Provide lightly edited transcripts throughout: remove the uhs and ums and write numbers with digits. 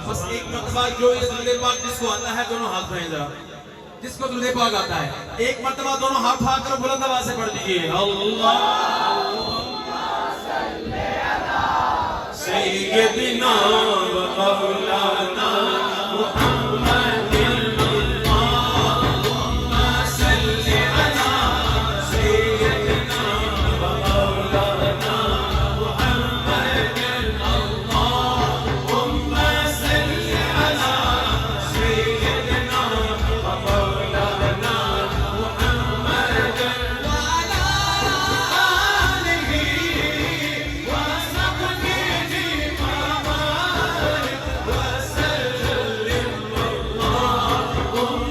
بس ایک مرتبہ جو یہ درود پاک جس کو آتا ہے دونوں ہاتھ اٹھائیں ذرا، جس کو درود پاک آتا ہے ایک مرتبہ دونوں ہاتھ اٹھا کر بلند آواز سے پڑھ دیجئے اللہم صلی علی سیدنا و مولانا محمد اللہم صلی علی سیدنا و مولانا محمد اللہم صلی علی سیدنا و مولانا محمد وعلی آلہ وصحبہ وسلم اللہم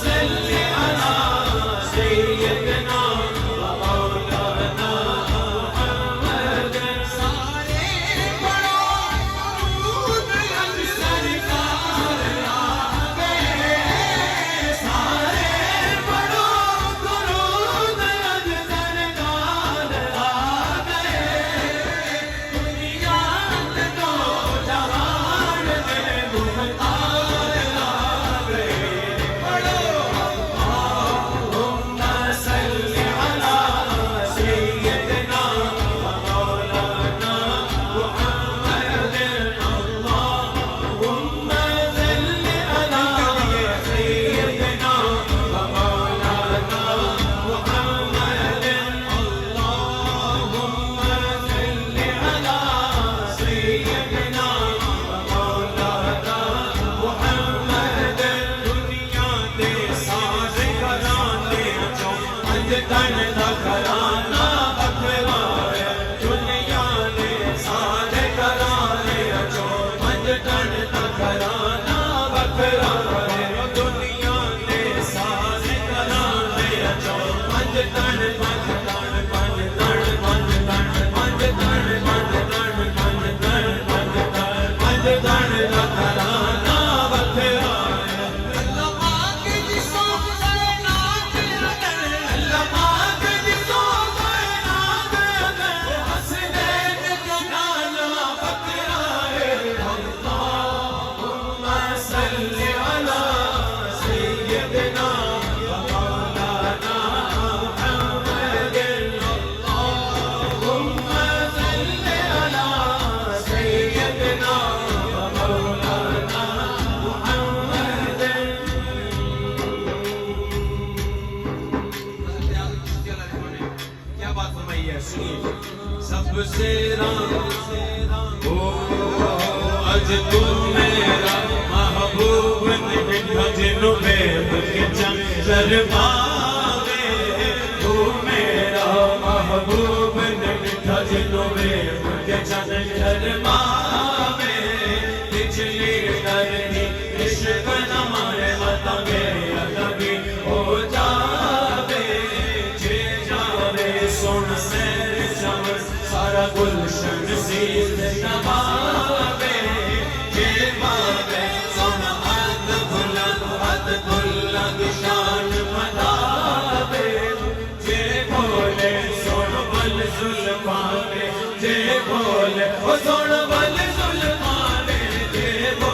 صلی علی سیدنا و مولانا محمد سارے پڑھو درود از سرکار آ گئے سارے پڑھو درود از سرکار آ گئے دنیا دو جہان میں مختار آ گئے پڑھو اللہم صلی علی سیدنا و مولانا محمد اللہم صلی علی سیدنا و مولانا محمد اللہم صلی علی سیدنا و مولانا محمد دنیا دے ساز گھرانے چوں اج تن دا گھرانہ بکھرا ہے دنیا دے ساز گھرانے چوں اج تن دا گھرانہ بکھرا ہے دنیا دے ساز گھرانے چوں اج تن پنج تن پنج تن پنج تن پنج تن پنج تن پنج تن پنج تن پنج تن دا گھرانہ بکھرا ہے اللہ پاک جسوں کائنات اندر اللہ پاک جسوں کائنات اندر حسنین جنانہ بکھرا ہے اللہم صلی علی سیدنا و مولانا محمد اللہم صلی علی سیدنا و مولانا محمد کیا بات فرمائی ہے سنیے سب سے آج تو میرا محبوب نکھا جنوبیب کے چنچل باغے تو میرا محبوب نکھا جنوبیب کے چنچل باغے پچھلی کرنی عشق نمائے مطمئے ادبی ہو جاوے جے جاوے سن سیر چمر سارا گلشن سیز نباوے جے باوے سن حد بلند شان مداوے جے بولے سن بل ظلمانے جے بولے سن بل ظلمانے جے بولے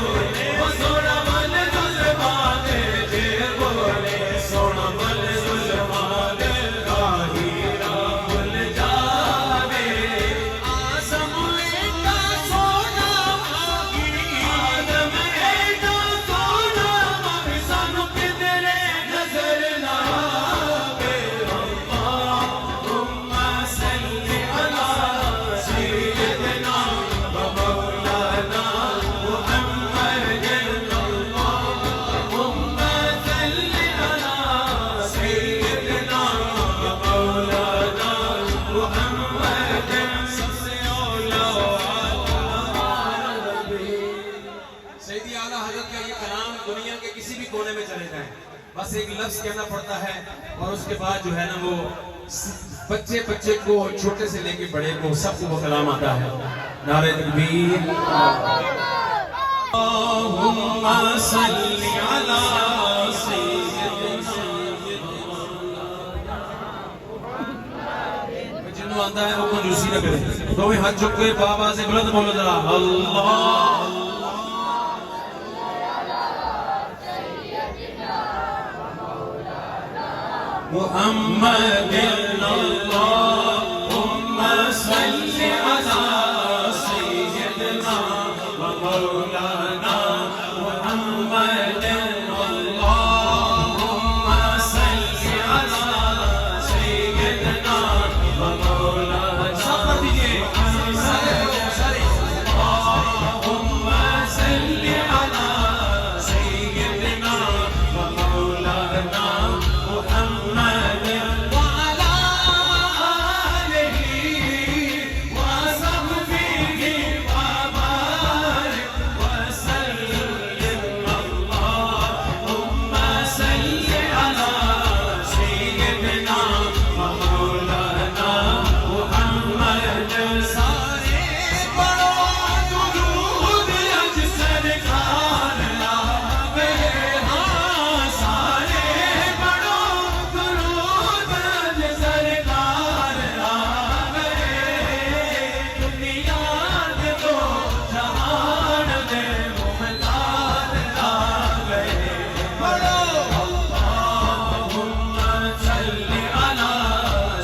عبادت کا یہ کلام دنیا کے کسی بھی کونے میں چلے جائیں، بس ایک لفظ کہنا پڑتا ہے اور اس کے بعد جو ہے نا وہ بچے کو چھوٹے سے لے کے بڑے کو سب کو وہ کلام آتا ہے۔ نعرہ تکبیر، اللہم صلی علی سیدنا، جنہوں آتا ہے وہ کنجوسی نہ کرے، تو ہاتھ چک کے بابا سے بلند بولو ذرا، اللہ محمد اللہم صلی علی سیدنا و مولانا محمد اللہم صلی علی سیدنا و مولانا، سب پڑھ دیجئے سارے اللہم صلی علی سیدنا و مولانا محمد وعلى آله وصحبه وبارك وسلم، اللهم صل على سيدنا ومولانا محمد، سارے بڑوں درود اج سرکار لاوے، ہاں سارے بڑوں درود اج سرکار لاوے، دنیا دے تو جہان دے ممتاز لاوے، پڑھو اللہم صلی علی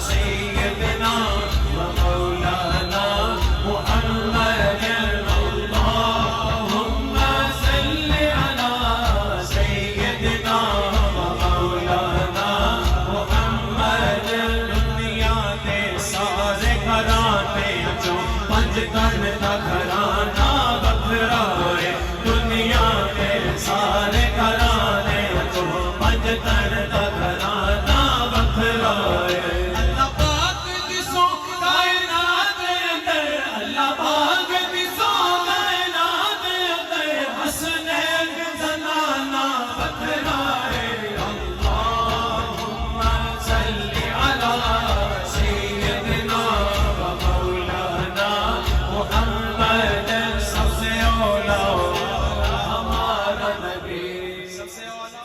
سیدنا و مولانا محمد، اللہم صلی علی سیدنا و مولانا محمد، دنیا دے سارے گھرانے چوں پنج کرن دا گھرانہ وکھرا ہے، دنیا دے سارے گھرانے چوں پنج کرن دا گھرانہ وکھرا ہے، اللہ پاک دی سو کائنات اندر، اللہ پاک دی سو کائنات اندر حسنین زنانہ وکھرا ہے، اللہم صلی علی سیدنا و مولانا محمد، سب سے اولا ہمارا نبی، سب سے اولا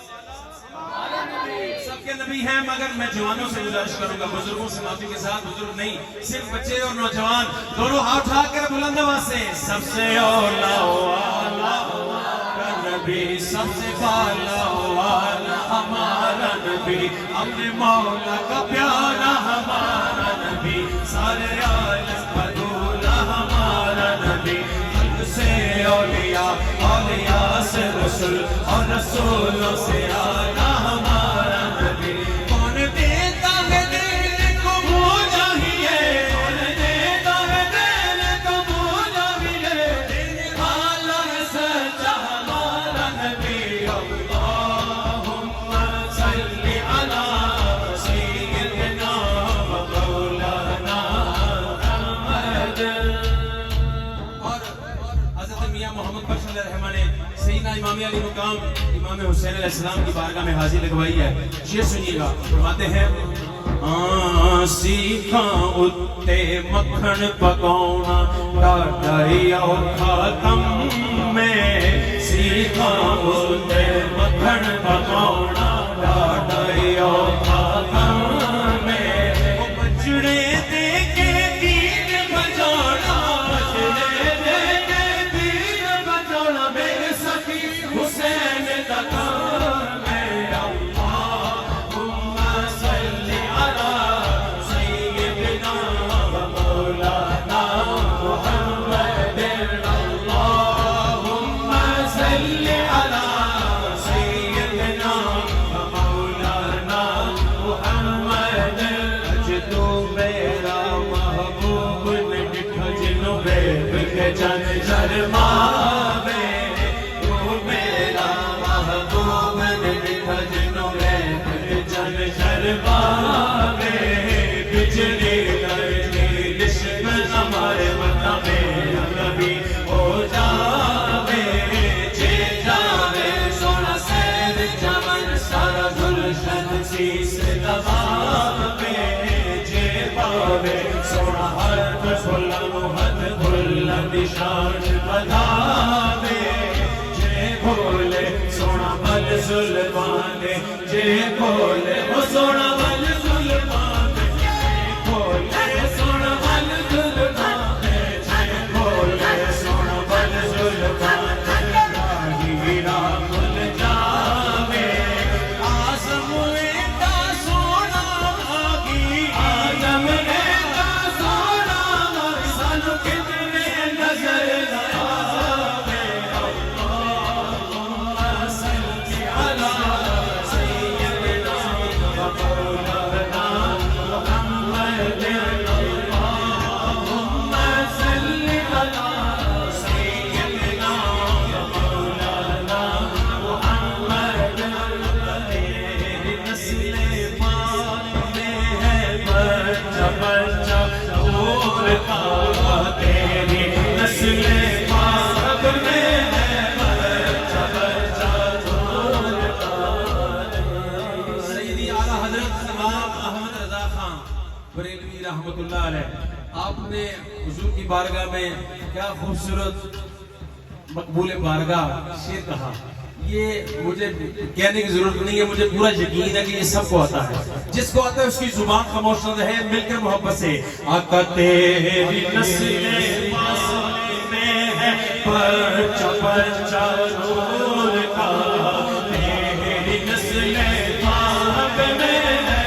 ہمارا نبی، سب کے نبی ہیں، مگر میں جوانوں سے گزارش کروں گا، بزرگوں سے معافی کے ساتھ، بزرگ نہیں صرف بچے اور نوجوان دونوں ہاتھ اٹھا کر بلند آواز سے، سب سے اولا والا ہمارا نبی، سب سے بالا والا ہمارا نبی، اپنے مولا کا پیارا ہمارا نبی، سارے عالم کا دولا ہمارا نبی، حق سے اولیاء، اولیاء سے رسول اور رسولوں سے آنا ہمارا نبی، کون دیتا ہے دل کو موجہ ہی ہے، کون دیتا ہے دل کو موجہ ہی ہے، دل والا ہے سچا ہمارا نبی، اللہم صلی علی سیدنا و مولانا محمد، اور حضرت میاں محمد بخش علیہ الرحمہ نے سیدنا امام علی مقام امام حسین علیہ السلام کی بارگاہ میں حاضری لگوائی ہے، شعر سنیے گا، فرماتے ہیں سیکھاں اتے مکھن پکاؤنا ڈاڈا اوکھا کم میں، سیکھاں اتے مکھن پکاؤنا ڈاڈا اوکھا کم میں، وہ بچڑے دے کے دین بجانا، بچڑے دے کے دین بجانا، میرے سخی حسین دا کام ہے، اللہم صلی علی سیدنا و مولانا محمد، اللہم صلی علی سلطان جے کھولے وہ سونا ول سلطان جے کھولے سونا ول سلطان جے کھولے سونا ول سلطان راہی راہ کھل جاوے آزم دا سونا آگی آدم دا سونا سانو کتنے نظر آوے اللہم صلی علی سیدنا و مولانا محمد اللہم صلی علی سیدنا و مولانا محمد تیری نسل پاک میں ہے بچہ بچہ نور کا تیری نسل پاک میں ہے بچہ بچہ نور کا سیدی اعلیٰ حضرت امام احمد رضا خان بریلوی رحمت اللہ علیہ، آپ نے حضور کی بارگاہ میں کیا خوبصورت مقبول بارگاہ شعر کہا. یہ مجھے کہنے کی ضرورت نہیں ہے، مجھے پورا یقین ہے کہ یہ سب کو آتا ہے. جس کو آتا ہے اس کی زبان خاموش نہ رہے. مل کر محبت سے آقا تیری نسل پاک میں ہے بچہ بچہ نور کا تیری نسل پاک میں ہے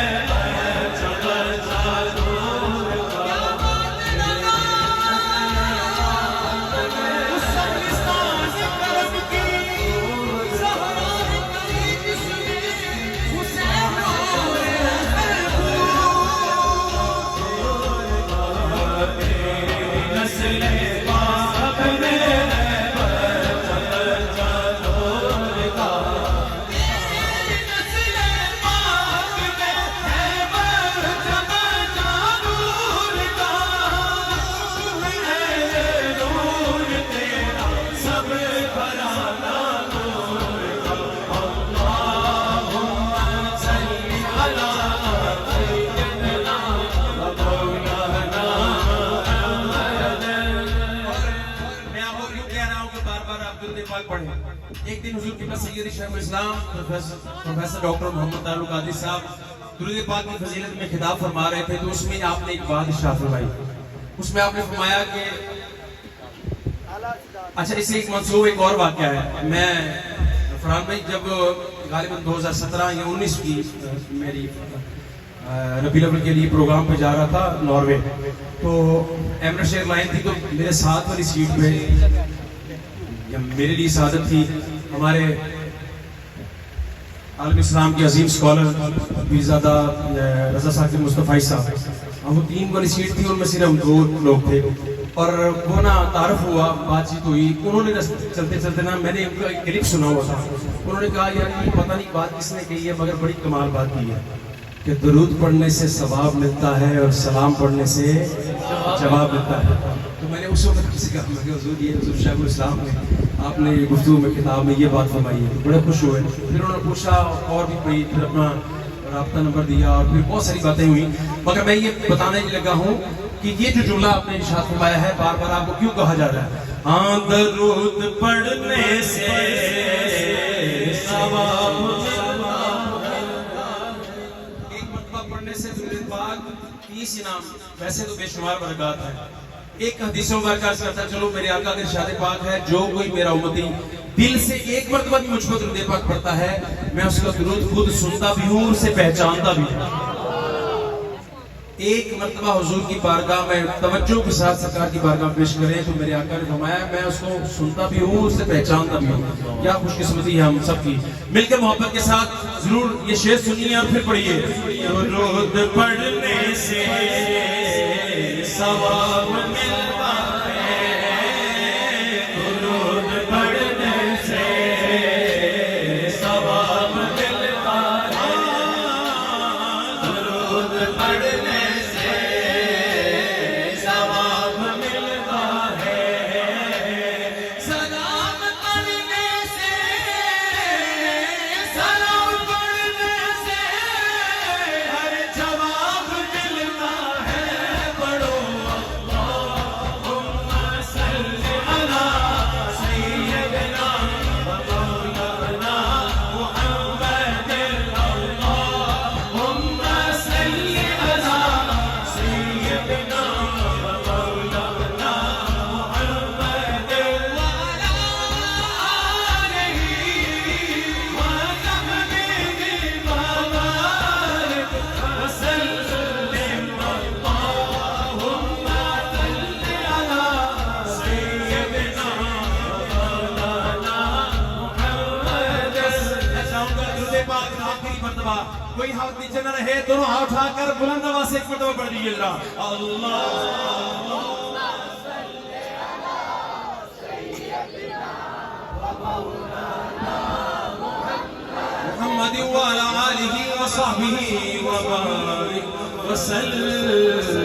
بچہ بچہ نور کا نسل پاک میں ہے بچہ بچہ نور کا نسل پاک میں ہے بچہ بچہ نور کا ہے نور تیرا سب گھرانہ نور کا اللہم صلی علی سیدنا و مولانا میں آپ کو یوں کہہ رہا ہوں کہ بار بار آپ درود پاک پڑھیں. ایک دن حضور کے پاس سید شیخ الاسلام پروفیسر ڈاکٹر محمد تعلق قادری صاحب درود پاک کی فضیلت میں خطاب فرما رہے تھے. تو اس میں آپ نے ایک بات ارشاد فرمائی. اس میں آپ نے فرمایا کہ اچھا اس سے ایک منسوب ایک اور واقعہ ہے. میں فرحان بھائی جب غالباً 2017 یا 19 کی میری ربیع الاول کے لیے پروگرام پہ جا رہا تھا ناروے، تو ایمرٹ شیئر لائن تھی. تو میرے ساتھ والی سیٹ پہ میرے لیے سعادت تھی ہمارے عالم اسلام کے عظیم اسکالر پیرزادہ رضا صاحب مصطفی صاحب. ہم وہ 3 والی سیٹ تھی اور میں صرف 2 لوگ تھے. اور وہ نا تعارف ہوا، بات چیت ہوئی. انہوں نے چلتے چلتے نا میں نے ان کا ایک کلپ سنا ہوا تھا. انہوں نے کہا یار یہ پتہ نہیں بات کس نے کہی ہے مگر بڑی کمال بات کی ہے کہ درود پڑھنے سے ثواب ملتا ہے اور سلام پڑھنے سے جواب ملتا ہے. تو میں نے اس وقت کسی کہا میں کہ حضور یہ حضور شیخ الاسلام نے آپ نے گفتگو میں کتاب میں یہ بات فرمائی ہے. تو بڑے خوش ہوئے. پھر انہوں نے پوچھا اور بھی کوئی پھر اپنا رابطہ نمبر دیا اور پھر بہت ساری باتیں ہوئی. مگر میں یہ بتانے لگا ہوں کہ یہ جو جملہ آپ نے ارشاد فرمایا ہے بار بار آپ کو کیوں کہا جا رہا ہے؟ ہاں درود پڑھنے سے ثواب ایک مرتبہ پڑھنے سے درود پاک 30 انعام، ویسے تو بے شمار برکات ہیں. ایک حدیث مبارکہ عرض کرتا چلو میرے آقا کا ارشاد پاک ہے جو کوئی میرا امتی دل سے ایک مرتبہ بھی مجھ کو درود پاک پڑھتا ہے میں اس کا درود خود سنتا بھی ہوں اور اسے پہچانتا بھی ہوں. ایک مرتبہ حضور کی بارگاہ میں توجہ کے ساتھ سرکار کی بارگاہ پیش کریں تو میرے آقا نے فرمایا میں اس کو سنتا بھی ہوں اسے پہچانتا بھی ہوں. کیا خوش قسمتی ہے ہم سب کی. مل کے محبت کے ساتھ ضرور یہ شعر سنیے اور پھر پڑھیے. درود پڑھنے سے ثواب ملتا ہے درود پڑھنے سے ثواب ملتا ہے درود پڑھنے مرتبہ کوئی ہاتھ نیچے نہ رہے دونوں ہاتھ اٹھا کر بلند آواز سے ایک مرتبہ پڑھ دیجیے محمد وعلى آله وصحبه وبارك وسلم